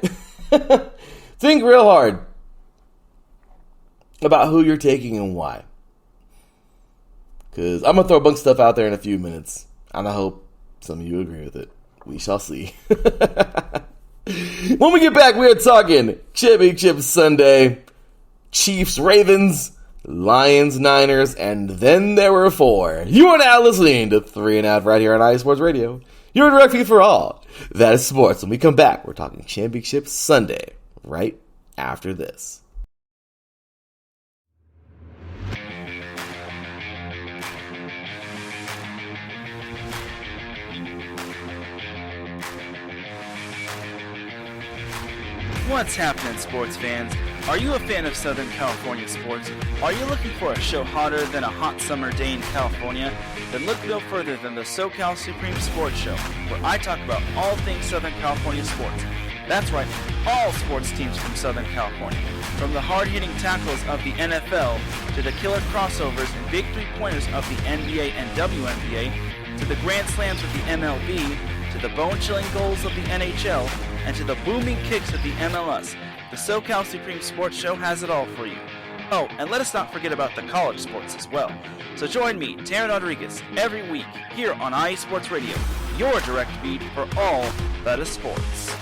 [SPEAKER 1] Think real hard about who you're taking and why. Because I'm going to throw a bunch of stuff out there in a few minutes, and I hope some of you agree with it. We shall see. When we get back, we are talking Championship Sunday, Chiefs, Ravens, Lions, Niners, and then there were 4. You are now listening to 3 and Out right here on IE Sports Radio. Your direct feed for all that is sports. When we come back, we're talking Championship Sunday right after this.
[SPEAKER 7] What's happening, sports fans? Are you a fan of Southern California sports? Are you looking for a show hotter than a hot summer day in California? Then look no further than the SoCal Supreme Sports Show, where I talk about all things Southern California sports. That's right, all sports teams from Southern California. From the hard-hitting tackles of the NFL, to the killer crossovers and big three-pointers of the NBA and WNBA, to the grand slams of the MLB, to the bone-chilling goals of the NHL, and to the booming kicks of the MLS, the SoCal Supreme Sports Show has it all for you. Oh, and let us not forget about the college sports as well. So join me, Taryn Rodriguez, every week here on IE Sports Radio, your direct feed for all that is sports.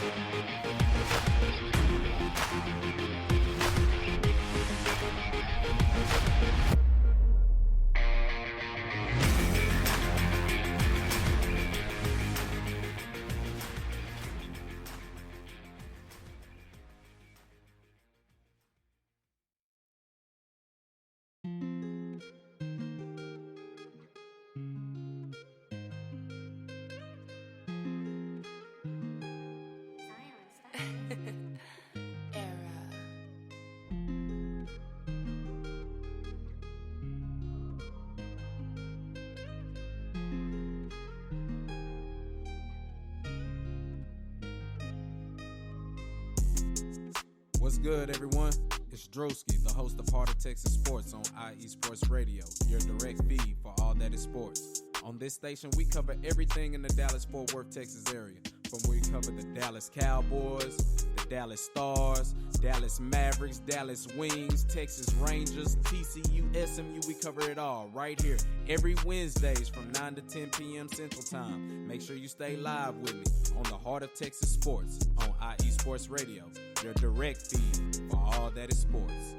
[SPEAKER 8] What's good, everyone? It's Drewski, the host of Heart of Texas Sports on IE Sports Radio, your direct feed for all that is sports. On this station, we cover everything in the Dallas-Fort Worth, Texas area. From where we cover the Dallas Cowboys, the Dallas Stars, Dallas Mavericks, Dallas Wings, Texas Rangers, TCU, SMU, we cover it all right here every Wednesdays from 9 to 10 p.m. Central Time. Make sure you stay live with me on the Heart of Texas Sports on IE Sports Radio, your direct feed for all that is sports.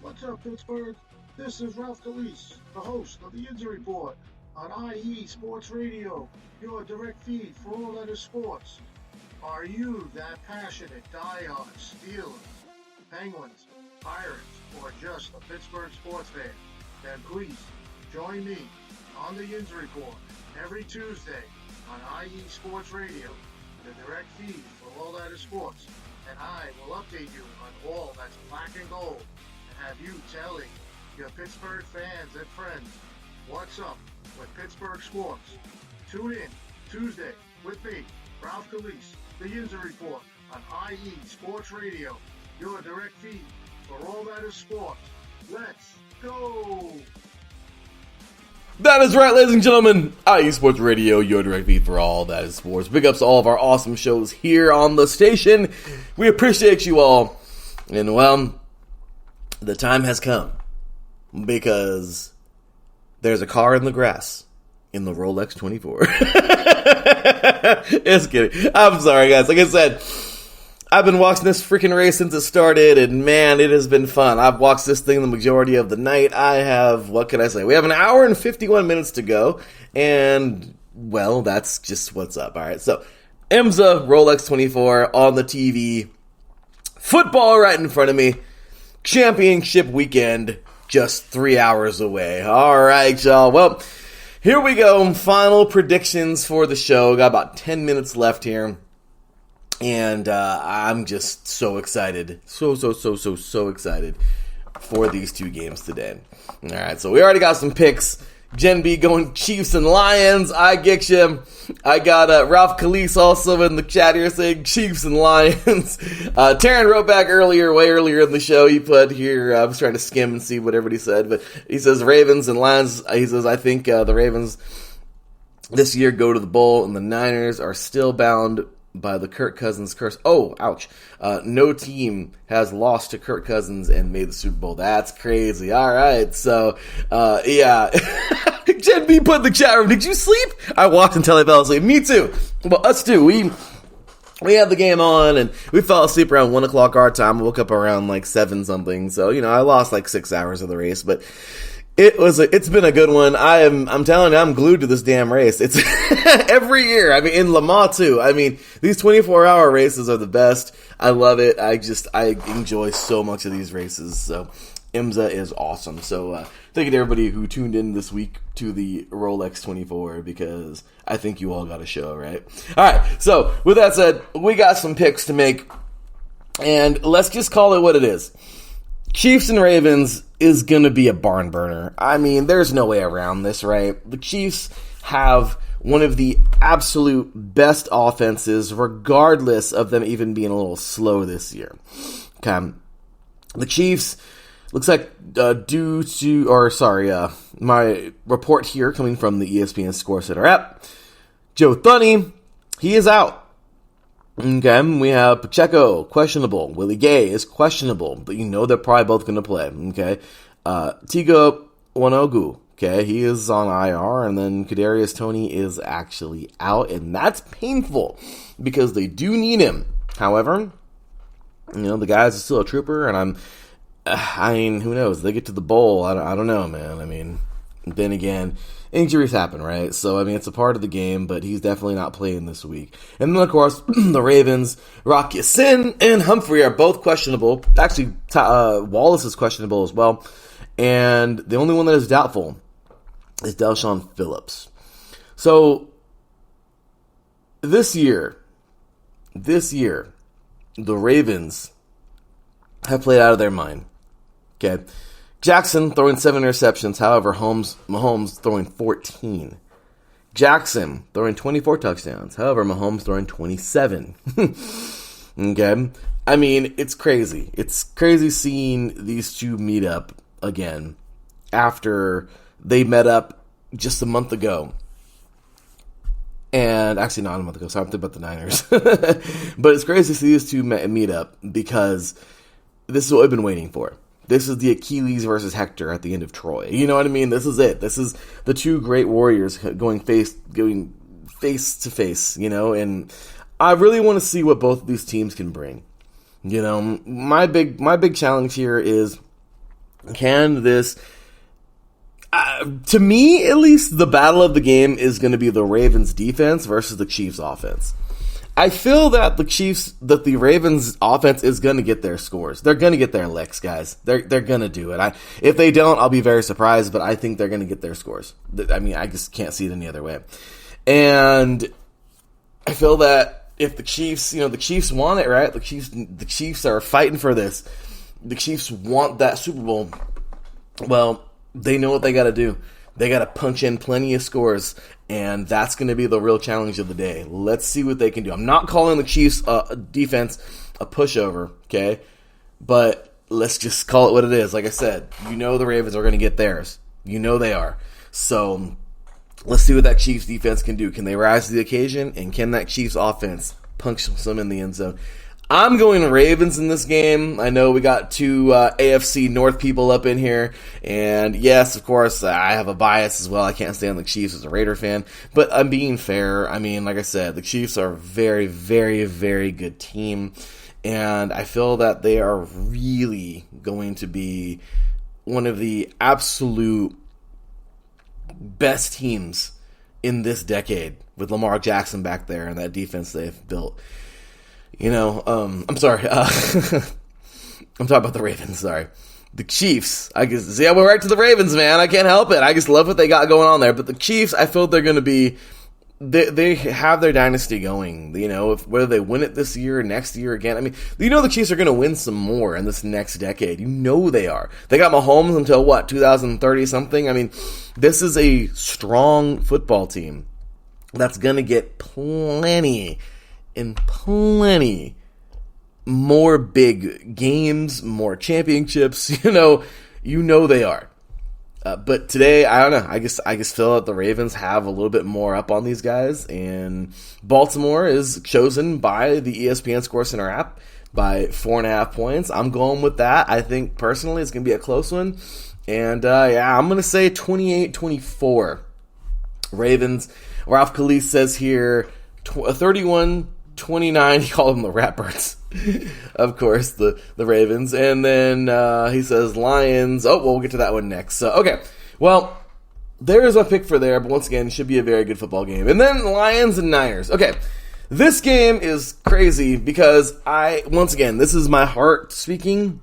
[SPEAKER 9] What's up, Pittsburgh? This is Ralph Calise, the host of the Injury Report on IE Sports Radio, your direct feed for all that is sports. Are you that passionate diehard Steelers, Penguins, Pirates, or just a Pittsburgh sports fan? Then please join me on the Injury Report every Tuesday on IE Sports Radio, the direct feed for all that is sports. And I will update you on all that's black and gold. Have you telling your Pittsburgh fans and friends what's up with Pittsburgh sports. Tune in Tuesday with me, Ralph Calise, the Injury Report on IE Sports Radio, your direct feed for all that is sports. Let's go!
[SPEAKER 1] That is right, ladies and gentlemen. IE Sports Radio, your direct feed for all that is sports. Big ups to all of our awesome shows here on the station. We appreciate you all. And, well, the time has come because there's a car in the grass in the Rolex 24. Just kidding. I'm sorry, guys. Like I said, I've been watching this freaking race since it started, and man, it has been fun. I've watched this thing the majority of the night. I have, what can I say? We have an hour and 51 minutes to go, and, well, that's just what's up. All right, so IMSA Rolex 24 on the TV. Football right in front of me. Championship weekend, just 3 hours away. All right, y'all. Well, here we go. Final predictions for the show. Got about 10 minutes left here. And I'm just so excited. So excited for these two games today. All right, so we already got some picks. Gen B going Chiefs and Lions. I get you. I got Ralph Calise also in the chat here saying Chiefs and Lions. Taryn wrote back way earlier in the show. He put here, I was trying to skim and see what everybody said, but he says Ravens and Lions. He says, I think the Ravens this year go to the bowl, and the Niners are still bound by the Kirk Cousins curse. Oh, ouch. No team has lost to Kirk Cousins and made the Super Bowl. That's crazy. All right. So, yeah. Jen B put in the chat room, did you sleep? I walked until I fell asleep. Me too. Well, us too. We had the game on, and we fell asleep around 1 o'clock our time. I woke up around like 7 something. So, I lost like 6 hours of the race, but it's been a good one. I'm telling you, I'm glued to this damn race. It's every year. I mean, in Le Mans too. I mean, these 24-hour races are the best. I love it. I enjoy so much of these races. So IMSA is awesome. So thank you to everybody who tuned in this week to the Rolex 24 because I think you all got a show, right? All right. So with that said, we got some picks to make, and let's just call it what it is. Chiefs and Ravens is going to be a barn burner. I mean, there's no way around this, right? The Chiefs have one of the absolute best offenses, regardless of them even being a little slow this year. Okay. The Chiefs, looks like my report here coming from the ESPN ScoreSetter app, Joe Thuney, he is out. Okay, we have Pacheco, questionable. Willie Gay is questionable, but you know they're probably both going to play. Okay, Tigo Wanogu, okay, he is on IR, and then Kadarius Toney is actually out, and that's painful because they do need him. However, you know, the guy's still a trooper, and I mean, who knows? They get to the bowl. I don't know, man. I mean, then again, injuries happen, right? So, I mean, it's a part of the game, but he's definitely not playing this week. And then, of course, the Ravens, Rock Ya-Sin and Humphrey are both questionable. Actually, Wallace is questionable as well. And the only one that is doubtful is Delshon Phillips. So, this year, the Ravens have played out of their mind. Okay. Jackson throwing 7 interceptions. However, Mahomes throwing 14. Jackson throwing 24 touchdowns. However, Mahomes throwing 27. Okay. I mean, it's crazy. It's crazy seeing these two meet up again after they met up just a month ago. And actually, not a month ago. Sorry, I'm thinking about the Niners. But it's crazy to see these two meet up because this is what we've been waiting for. This is the Achilles versus Hector at the end of Troy. You know what I mean? This is it. This is the two great warriors going face to face, you know, and I really want to see what both of these teams can bring. You know, my big challenge here is, can this, to me at least, the battle of the game is going to be the Ravens defense versus the Chiefs offense. I feel that the Ravens offense is going to get their scores. They're going to get their licks, guys. They're going to do it. If they don't, I'll be very surprised, but I think they're going to get their scores. I mean, I just can't see it any other way. And I feel that if the Chiefs, you know, the Chiefs want it, right? The Chiefs are fighting for this. The Chiefs want that Super Bowl. Well, they know what they got to do. They got to punch in plenty of scores, and that's going to be the real challenge of the day. Let's see what they can do. I'm not calling the Chiefs defense a pushover, okay? But let's just call it what it is. Like I said, you know the Ravens are going to get theirs. You know they are. So let's see what that Chiefs defense can do. Can they rise to the occasion? And can that Chiefs offense punch some in the end zone? I'm going Ravens in this game. I know we got two AFC North people up in here. And yes, of course, I have a bias as well. I can't stand the Chiefs as a Raider fan. But I'm being fair. I mean, like I said, the Chiefs are a very, very, very good team. And I feel that they are really going to be one of the absolute best teams in this decade with Lamar Jackson back there and that defense they've built. You know, I'm sorry. I'm talking about the Ravens, sorry. The Chiefs, I guess, see, I went right to the Ravens, man. I can't help it. I just love what they got going on there. But the Chiefs, I feel they're going to be, they have their dynasty going. You know, whether they win it this year or next year again. I mean, you know the Chiefs are going to win some more in this next decade. You know they are. They got Mahomes until, 2030-something? I mean, this is a strong football team that's going to get plenty more big games, more championships. You know they are. But today, I don't know. I just feel that the Ravens have a little bit more up on these guys, and Baltimore is chosen by the ESPN ScoreCenter app by 4.5 points. I'm going with that. I think personally it's going to be a close one, and I'm going to say 28-24. Ravens. Ralph Khalil says here 31-29. He called them the Ratbirds. Of course, the Ravens. And then he says Lions. Oh, well, we'll get to that one next. So, okay. Well, there is my pick for there, but once again, it should be a very good football game. And then Lions and Niners. Okay. This game is crazy because once again, this is my heart speaking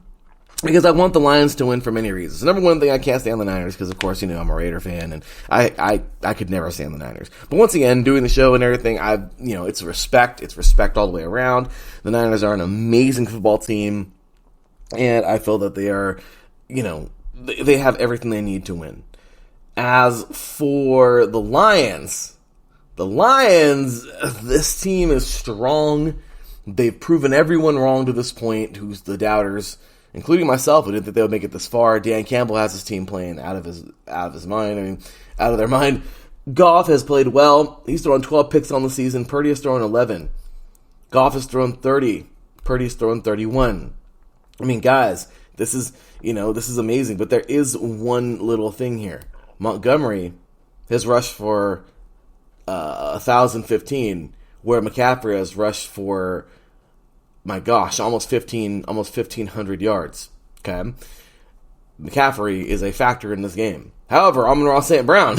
[SPEAKER 1] because I want the Lions to win for many reasons. Number one thing, I can't stand the Niners because, of course, I'm a Raider fan, and I could never stand the Niners. But once again, doing the show and everything, it's respect. It's respect all the way around. The Niners are an amazing football team, and I feel that they are, they have everything they need to win. As for the Lions, this team is strong. They've proven everyone wrong to this point, who's the doubters, including myself, who didn't think they would make it this far. Dan Campbell has his team playing out of his mind. Out of their mind. Goff has played well. He's thrown 12 picks on the season. Purdy has thrown 11. Goff has thrown 30. Purdy's thrown 31. I mean, guys, this is amazing. But there is one little thing here. Montgomery has rushed for 1,015, where McCaffrey has rushed for, my gosh, almost 1,500 yards. Okay, McCaffrey is a factor in this game. However, Amon-Ra St. Brown,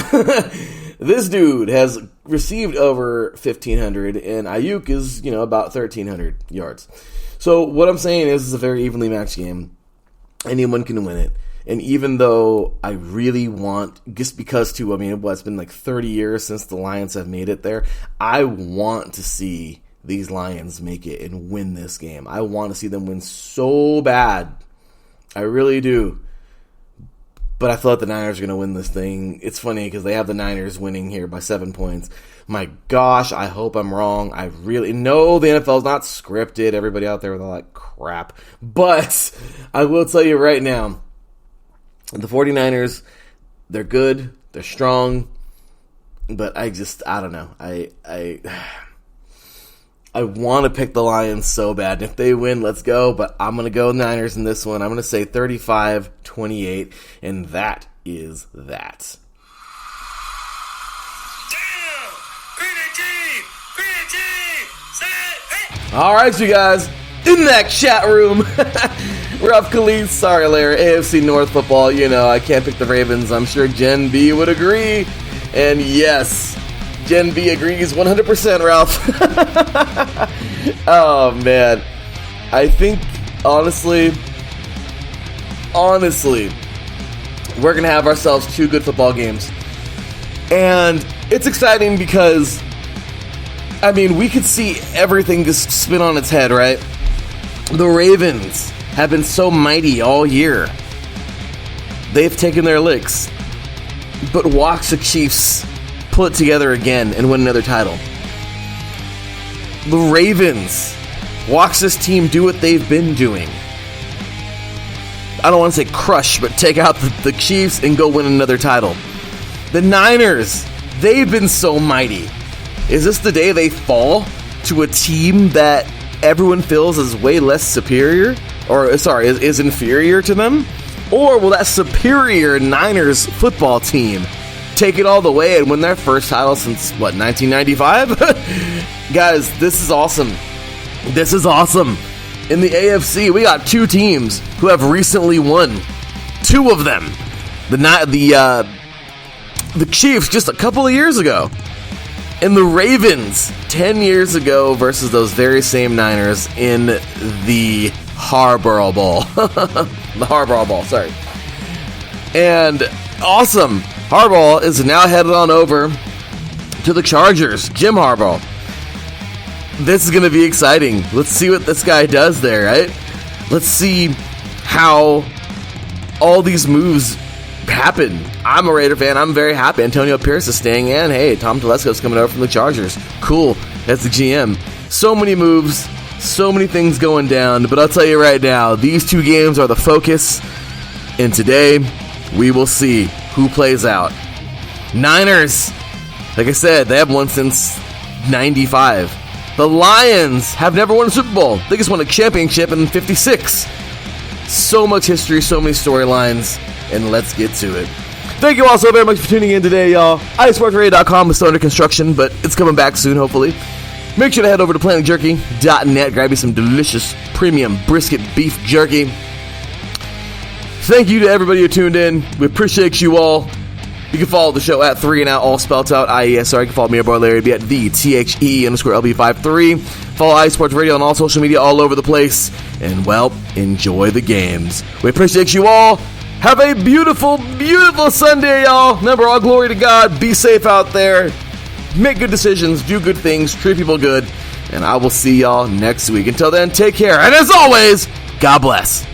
[SPEAKER 1] this dude has received over 1,500, and Ayuk is, about 1,300 yards. So what I'm saying is, it's a very evenly matched game. Anyone can win it. And even though I really want, just because too, it's been like 30 years since the Lions have made it there, I want to see these Lions make it and win this game. I want to see them win so bad. I really do. But I thought the Niners are going to win this thing. It's funny because they have the Niners winning here by 7 points. My gosh, I hope I'm wrong. I really know the NFL is not scripted. Everybody out there with all that crap. But I will tell you right now, the 49ers, they're good. They're strong. But I don't know. I want to pick the Lions so bad. And if they win, let's go. But I'm going to go Niners in this one. I'm going to say 35-28. And that is that. All right, you guys. In that chat room. Ralph Khalid, sorry, Larry. AFC North football. I can't pick the Ravens. I'm sure Gen B would agree. And yes, Gen B agrees 100%, Ralph. Oh, man. I think, honestly, we're going to have ourselves 2 good football games. And it's exciting because, we could see everything just spin on its head, right? The Ravens have been so mighty all year. They've taken their licks. But watch the Chiefs pull it together again and win another title. The Ravens, watch this team do what they've been doing. I don't want to say crush, but take out the Chiefs and go win another title. The Niners, they've been so mighty. Is this the day they fall to a team that everyone feels is way less superior? Is inferior to them? Or will that superior Niners football team take it all the way and win their first title since, 1995? Guys, this is awesome. This is awesome. In the AFC, we got 2 teams who have recently won. 2 of them. The Chiefs just a couple of years ago. And the Ravens 10 years ago versus those very same Niners in the Harborough Bowl. The Harborough Bowl, sorry. And awesome. Harbaugh is now headed on over to the Chargers. Jim Harbaugh. This is going to be exciting. Let's see what this guy does there, right? Let's see how all these moves happen. I'm a Raider fan. I'm very happy. Antonio Pierce is staying in. Hey, Tom Telesco's coming over from the Chargers. Cool. That's the GM. So many moves. So many things going down. But I'll tell you right now, these 2 games are the focus. And today, we will see who plays out. Niners, like I said, they haven't won since 95. The Lions have never won a Super Bowl. They just won a championship in 56. So much history, so many storylines, and let's get to it. Thank you all so very much for tuning in today, y'all. iSportsRadio.com is still under construction, but it's coming back soon, hopefully. Make sure to head over to PlanetJerky.net, grab you some delicious premium brisket beef jerky. Thank you to everybody who tuned in. We appreciate you all. You can follow the show at 3and Out, all spelled out, IESR. You can follow me, boy Larry B, at THE_LB53. Follow iSports Radio on all social media all over the place. And, well, enjoy the games. We appreciate you all. Have a beautiful, beautiful Sunday, y'all. Remember, all glory to God. Be safe out there. Make good decisions. Do good things. Treat people good. And I will see y'all next week. Until then, take care. And as always, God bless.